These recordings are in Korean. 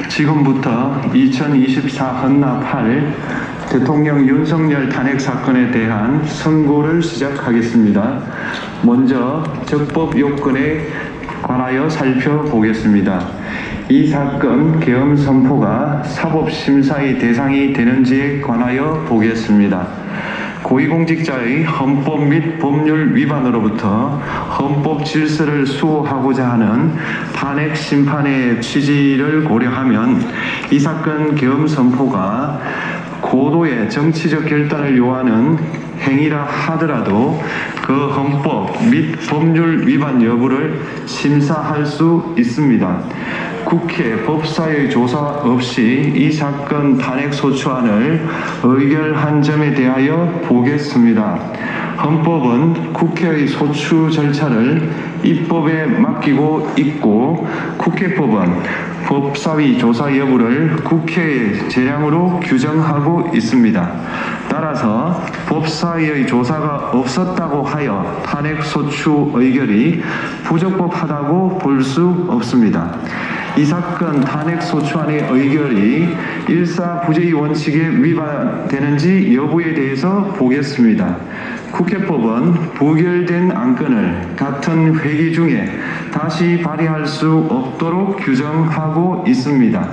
지금부터 2024 헌납 8 대통령 윤석열 탄핵 사건에 대한 선고를 시작하겠습니다. 먼저 적법 요건에 관하여 살펴보겠습니다. 이 사건 계엄 선포가 사법심사의 대상이 되는지에 관하여 보겠습니다. 고위공직자의 헌법 및 법률 위반으로부터 헌법 질서를 수호하고자 하는 탄핵 심판의 취지를 고려하면 이 사건 계엄 선포가 고도의 정치적 결단을 요하는 행위라 하더라도 그 헌법 및 법률 위반 여부를 심사할 수 있습니다. 국회 법사위 조사 없이 이 사건 탄핵 소추안을 의결한 점에 대하여 보겠습니다. 헌법은 국회의 소추 절차를 입법에 맡기고 있고 국회법은 법사위 조사 여부를 국회의 재량으로 규정하고 있습니다. 따라서 법사위의 조사가 없었다고 하여 탄핵 소추 의결이 부적법하다고 볼 수 없습니다. 이 사건 탄핵 소추안의 의결이 일사부재의 원칙에 위반되는지 여부에 대해서 보겠습니다. 국회법은 부결된 안건을 같은 회기 중에 다시 발의할 수 없도록 규정하고 있습니다.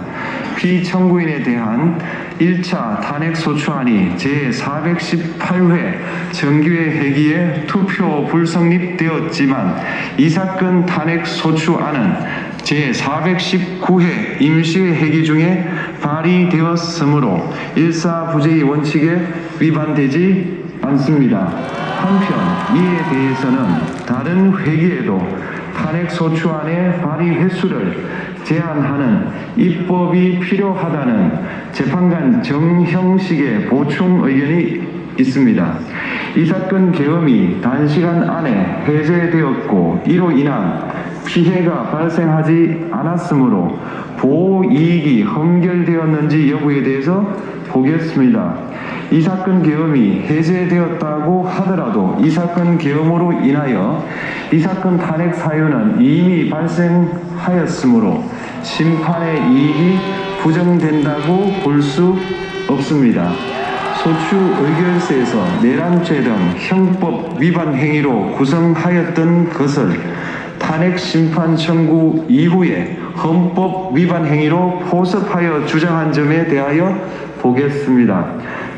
피청구인에 대한 1차 탄핵 소추안이 제418회 정기회 회기에 투표 불성립되었지만 이 사건 탄핵 소추안은 제419회 임시회 회기 중에 발의되었으므로 일사부재의 원칙에 위반되지 않습니다. 한편 이에 대해서는 다른 회기에도 탄핵 소추안의 발의 횟수를 제한하는 입법이 필요하다는 재판관 정형식의 보충 의견이 있습니다. 이 사건 계엄이 단시간 안에 해제되었고 이로 인한 피해가 발생하지 않았으므로 보호이익이 헌결되었는지 여부에 대해서 보겠습니다. 이 사건 계엄이 해제되었다고 하더라도 이 사건 계엄으로 인하여 이 사건 탄핵 사유는 이미 발생하였으므로 심판의 이익이 부정된다고 볼 수 없습니다. 소추 의결서에서 내란죄 등 형법 위반 행위로 구성하였던 것을 탄핵 심판 청구 이후에 헌법 위반 행위로 포섭하여 주장한 점에 대하여 보겠습니다.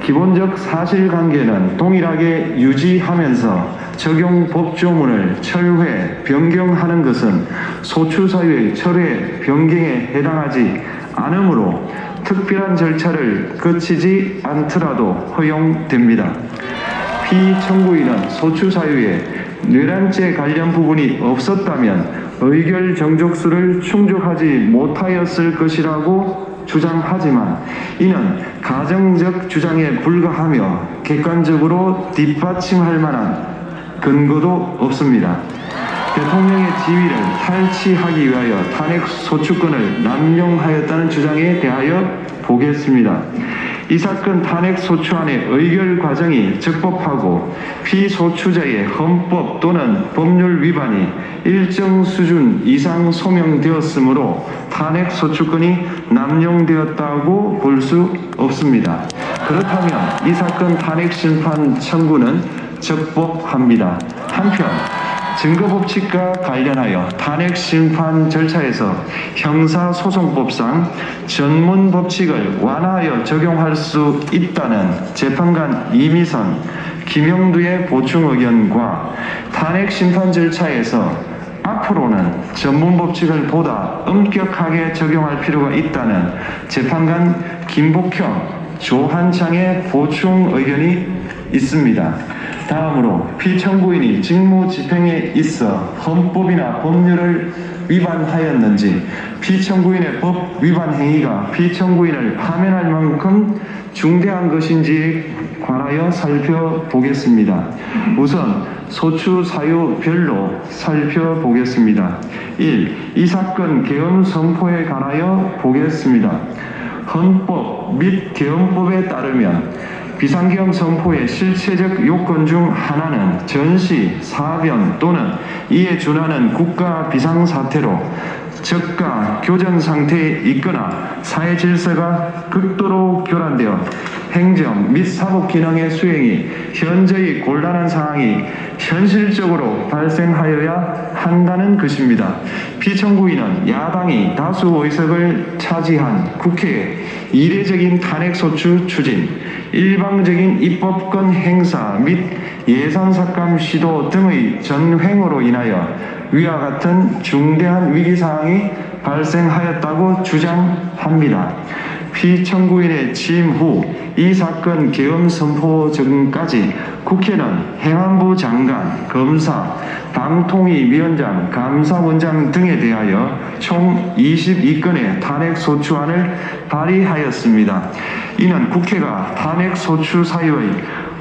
기본적 사실관계는 동일하게 유지하면서 적용 법조문을 철회, 변경하는 것은 소추사유의 철회, 변경에 해당하지 않으므로 특별한 절차를 거치지 않더라도 허용됩니다. 피청구인은 소추사유에 내란죄 관련 부분이 없었다면 의결 정족수를 충족하지 못하였을 것이라고 주장하지만 이는 가정적 주장에 불과하며 객관적으로 뒷받침할 만한 근거도 없습니다. 대통령의 지위를 탈취하기 위하여 탄핵 소추권을 남용하였다는 주장에 대하여 보겠습니다. 이 사건 탄핵 소추안의 의결 과정이 적법하고 피소추자의 헌법 또는 법률 위반이 일정 수준 이상 소명되었으므로 탄핵 소추권이 남용되었다고 볼 수 없습니다. 그렇다면 이 사건 탄핵 심판 청구는 적법합니다. 한편 증거법칙과 관련하여 탄핵 심판 절차에서 형사소송법상 전문법칙을 완화하여 적용할 수 있다는 재판관 이미선, 김영두의 보충 의견과 탄핵 심판 절차에서 앞으로는 전문법칙을 보다 엄격하게 적용할 필요가 있다는 재판관 김복형, 조한창의 보충 의견이 있습니다. 다음으로 피청구인이 직무집행에 있어 헌법이나 법률을 위반하였는지 피청구인의 법 위반 행위가 피청구인을 파면할 만큼 중대한 것인지에 관하여 살펴보겠습니다. 우선 소추 사유별로 살펴보겠습니다. 1. 이 사건 계엄 선포에 관하여 보겠습니다. 헌법 및 계엄법에 따르면 비상계엄 선포의 실체적 요건 중 하나는 전시, 사변 또는 이에 준하는 국가 비상사태로 저가 교전 상태에 있거나 사회 질서가 극도로 교란되어 행정 및 사법 기능의 수행이 현저히 곤란한 상황이 현실적으로 발생하여야 한다는 것입니다. 피청구인은 야당이 다수 의석을 차지한 국회의 이례적인 탄핵소추 추진, 일방적인 입법권 행사 및 예산삭감 시도 등의 전횡으로 인하여 위와 같은 중대한 위기사항이 발생하였다고 주장합니다. 피청구인의 취임 후 이 사건 계엄 선포 전까지 국회는 행안부 장관, 검사, 방통위위원장, 감사원장 등에 대하여 총 22건의 탄핵소추안을 발의하였습니다. 이는 국회가 탄핵소추 사유의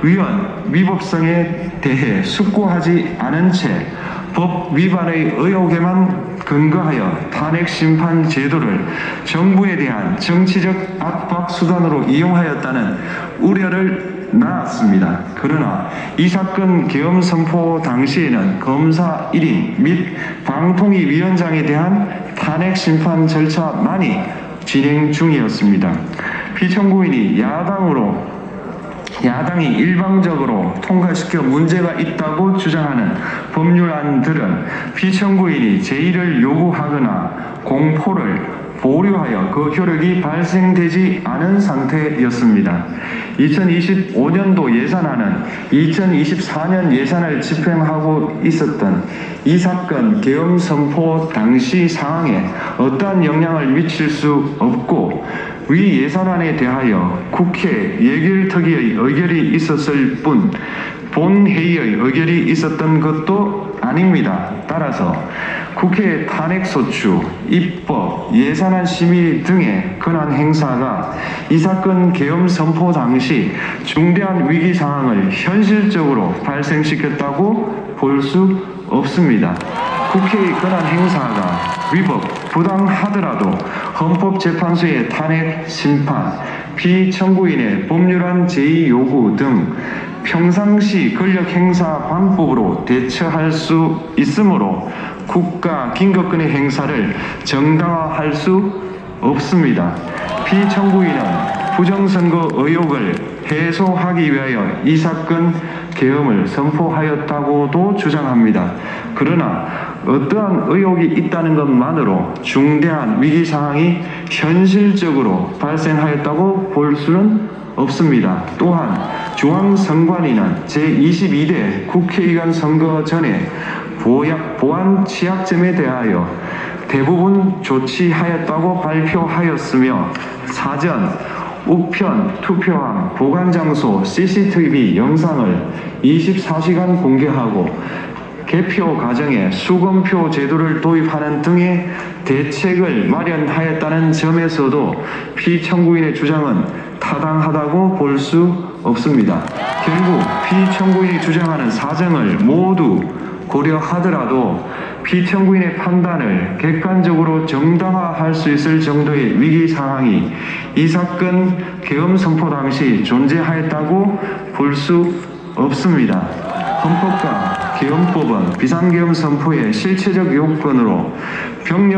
위헌, 위법성에 대해 숙고하지 않은 채 법 위반의 의혹에만 근거하여 탄핵심판 제도를 정부에 대한 정치적 압박 수단으로 이용하였다는 우려를 낳았습니다. 그러나 이 사건 계엄 선포 당시에는 검사 1인 및 방통위위원장에 대한 탄핵심판 절차만이 진행 중이었습니다. 피청구인이 야당이 일방적으로 통과시켜 문제가 있다고 주장하는 법률안들은 피청구인이 제의를 요구하거나 공포를 보류하여 그 효력이 발생되지 않은 상태였습니다. 2025년도 예산안은 2024년 예산을 집행하고 있었던 이 사건 계엄 선포 당시 상황에 어떠한 영향을 미칠 수 없고 위 예산안에 대하여 국회 예결특위의 의결이 있었을 뿐 본회의의 의결이 있었던 것도 아닙니다. 따라서 국회의 탄핵소추, 입법, 예산안 심의 등의 권한 행사가 이 사건 계엄 선포 당시 중대한 위기 상황을 현실적으로 발생시켰다고 볼 수 없습니다. 국회의 권한 행사가 위법, 부당하더라도 헌법재판소의 탄핵 심판, 피청구인의 법률안 제의 요구 등 평상시 권력행사 방법으로 대처할 수 있으므로 국가 긴급권의 행사를 정당화할 수 없습니다. 피청구인은 부정선거 의혹을 해소하기 위하여 이 사건 계엄을 선포하였다고도 주장합니다. 그러나 어떠한 의혹이 있다는 것만으로 중대한 위기 상황이 현실적으로 발생하였다고 볼 수는 없습니다. 또한 중앙선관위는 제22대 국회의원 선거 전에 보안 취약점에 대하여 대부분 조치하였다고 발표하였으며 사전, 우편, 투표함, 보관장소, CCTV 영상을 24시간 공개하고 개표 과정에 수검표 제도를 도입하는 등의 대책을 마련하였다는 점에서도 피청구인의 주장은 타당하다고 볼 수 없습니다. 결국 피청구인이 주장하는 사정을 모두 고려하더라도 피청구인의 판단을 객관적으로 정당화할 수 있을 정도의 위기 상황이 이 사건 계엄 선포 당시 존재하였다고 볼 수 없습니다. 헌법과 계엄법은 비상계엄 선포의 실체적 요건으로 병력